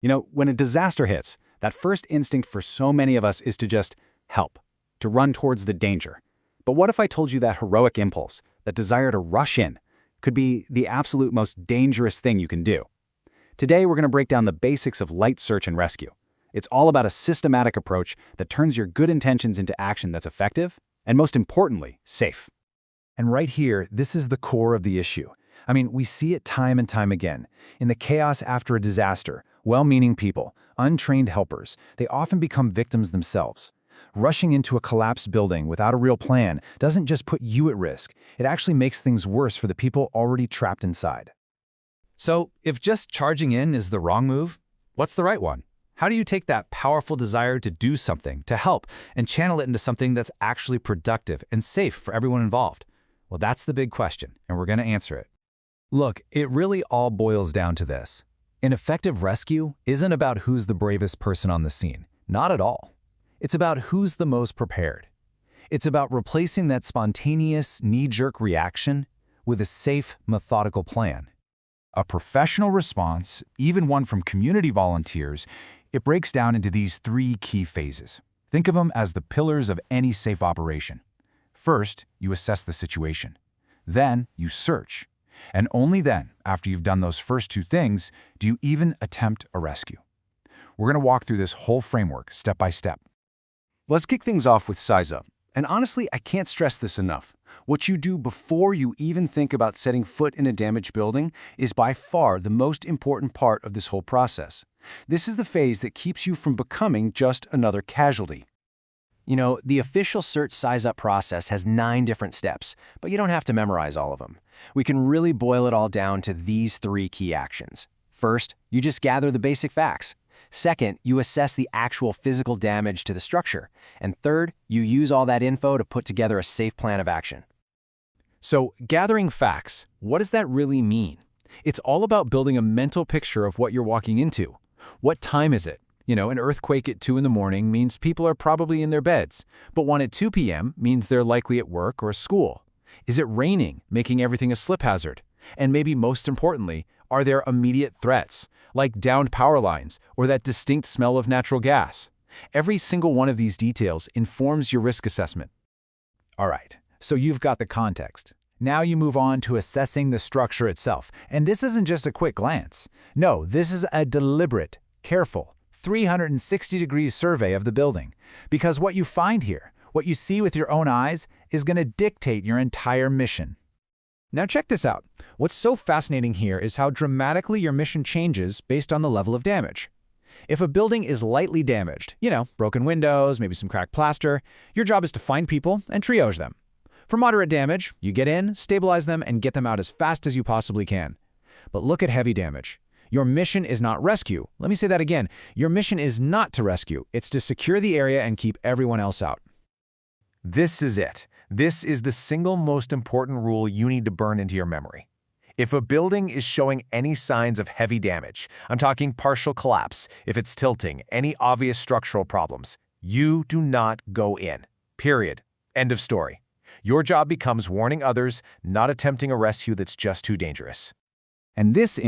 When a disaster hits, that first instinct for so many of us is to just help, to run towards the danger. But what if I told you that heroic impulse, that desire to rush in, could be the absolute most dangerous thing you can do? Today, we're going to break down the basics of light search and rescue. It's all about a systematic approach that turns your good intentions into action that's effective and, most importantly, safe. And right here, this is the core of the issue. We see it time and time again. In the chaos after a disaster, well-meaning people, untrained helpers, they often become victims themselves. Rushing into a collapsed building without a real plan doesn't just put you at risk, it actually makes things worse for the people already trapped inside. So, if just charging in is the wrong move, what's the right one? How do you take that powerful desire to do something, to help, and channel it into something that's actually productive and safe for everyone involved? Well, that's the big question, and we're going to answer it. Look, it really all boils down to this. An effective rescue isn't about who's the bravest person on the scene. Not at all. It's about who's the most prepared. It's about replacing that spontaneous, knee-jerk reaction with a safe, methodical plan. A professional response, even one from community volunteers, it breaks down into these three key phases. Think of them as the pillars of any safe operation. First, you assess the situation. Then, you search. And only then, after you've done those first two things, do you even attempt a rescue. We're going to walk through this whole framework step by step. Let's kick things off with size up. And honestly, I can't stress this enough. What you do before you even think about setting foot in a damaged building is by far the most important part of this whole process. This is the phase that keeps you from becoming just another casualty. The official search size-up process has 9 different steps, but you don't have to memorize all of them. We can really boil it all down to these 3 key actions. First, you just gather the basic facts. Second, you assess the actual physical damage to the structure. And third, you use all that info to put together a safe plan of action. So, gathering facts, what does that really mean? It's all about building a mental picture of what you're walking into. What time is it? An earthquake at 2 in the morning means people are probably in their beds, but one at 2 p.m. means they're likely at work or school. Is it raining, making everything a slip hazard? And maybe most importantly, are there immediate threats, like downed power lines or that distinct smell of natural gas? Every single one of these details informs your risk assessment. All right, so you've got the context. Now you move on to assessing the structure itself. And this isn't just a quick glance. No, this is a deliberate, careful, 360-degree survey of the building. Because what you find here, what you see with your own eyes, is going to dictate your entire mission. Now check this out. What's so fascinating here is how dramatically your mission changes based on the level of damage. If a building is lightly damaged, broken windows, maybe some cracked plaster, your job is to find people and triage them. For moderate damage, you get in, stabilize them, and get them out as fast as you possibly can. But look at heavy damage. Your mission is not rescue. Let me say that again. Your mission is not to rescue. It's to secure the area and keep everyone else out. This is it. This is the single most important rule you need to burn into your memory. If a building is showing any signs of heavy damage, I'm talking partial collapse, if it's tilting, any obvious structural problems, you do not go in. Period. End of story. Your job becomes warning others, not attempting a rescue that's just too dangerous. And this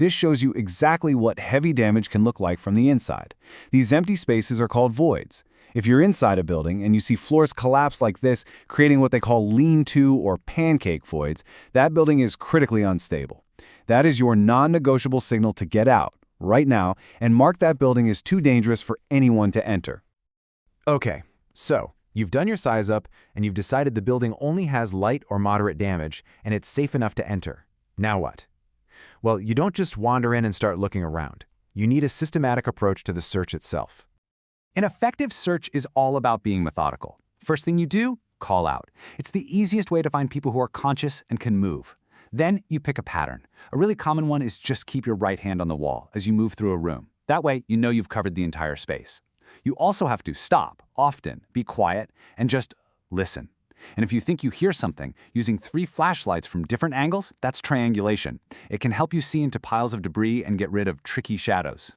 shows you exactly what heavy damage can look like from the inside. These empty spaces are called voids. If you're inside a building and you see floors collapse like this, creating what they call lean-to or pancake voids, that building is critically unstable. That is your non-negotiable signal to get out, right now, and mark that building as too dangerous for anyone to enter. Okay, so you've done your size up and you've decided the building only has light or moderate damage and it's safe enough to enter. Now what? Well, you don't just wander in and start looking around. You need a systematic approach to the search itself. An effective search is all about being methodical. First thing you do, call out. It's the easiest way to find people who are conscious and can move. Then you pick a pattern. A really common one is just keep your right hand on the wall as you move through a room. That way, you know you've covered the entire space. You also have to stop, often, be quiet, and just listen. And if you think you hear something, using 3 flashlights from different angles, that's triangulation. It can help you see into piles of debris and get rid of tricky shadows.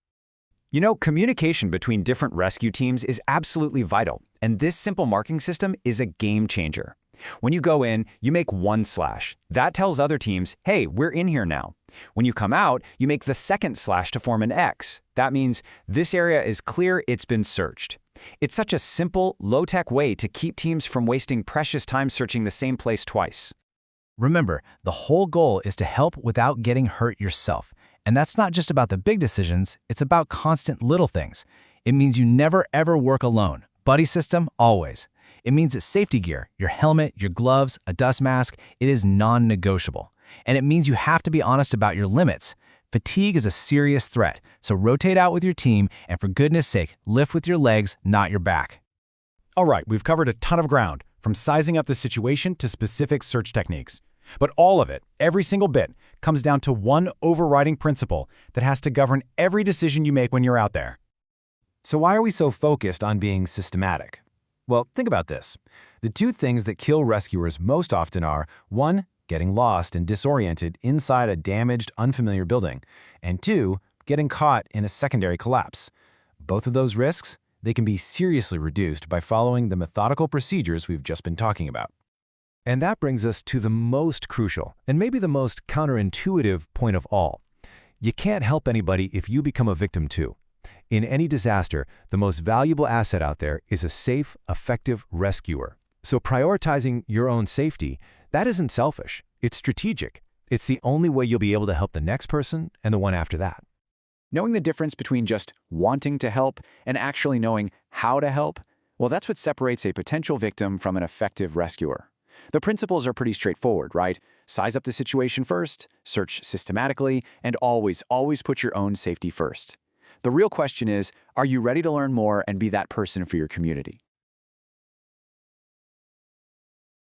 Communication between different rescue teams is absolutely vital, and this simple marking system is a game changer. When you go in, you make one slash. That tells other teams, hey, we're in here now. When you come out, you make the second slash to form an X. That means this area is clear, it's been searched. It's such a simple, low-tech way to keep teams from wasting precious time searching the same place twice. Remember, the whole goal is to help without getting hurt yourself. And that's not just about the big decisions, it's about constant little things. It means you never ever work alone. Buddy system, always. It means that safety gear, your helmet, your gloves, a dust mask, it is non-negotiable. And it means you have to be honest about your limits. Fatigue is a serious threat, so rotate out with your team and for goodness sake, lift with your legs, not your back. All right, we've covered a ton of ground, from sizing up the situation to specific search techniques. But all of it, every single bit, comes down to one overriding principle that has to govern every decision you make when you're out there. So why are we so focused on being systematic? Well, think about this. The two things that kill rescuers most often are, 1, getting lost and disoriented inside a damaged, unfamiliar building, and 2, getting caught in a secondary collapse. Both of those risks, they can be seriously reduced by following the methodical procedures we've just been talking about. And that brings us to the most crucial, and maybe the most counterintuitive point of all. You can't help anybody if you become a victim too. In any disaster, the most valuable asset out there is a safe, effective rescuer. So prioritizing your own safety, that isn't selfish. It's strategic. It's the only way you'll be able to help the next person and the one after that. Knowing the difference between just wanting to help and actually knowing how to help, well, that's what separates a potential victim from an effective rescuer. The principles are pretty straightforward, right? Size up the situation first, search systematically, and always put your own safety first. The real question is, are you ready to learn more and be that person for your community?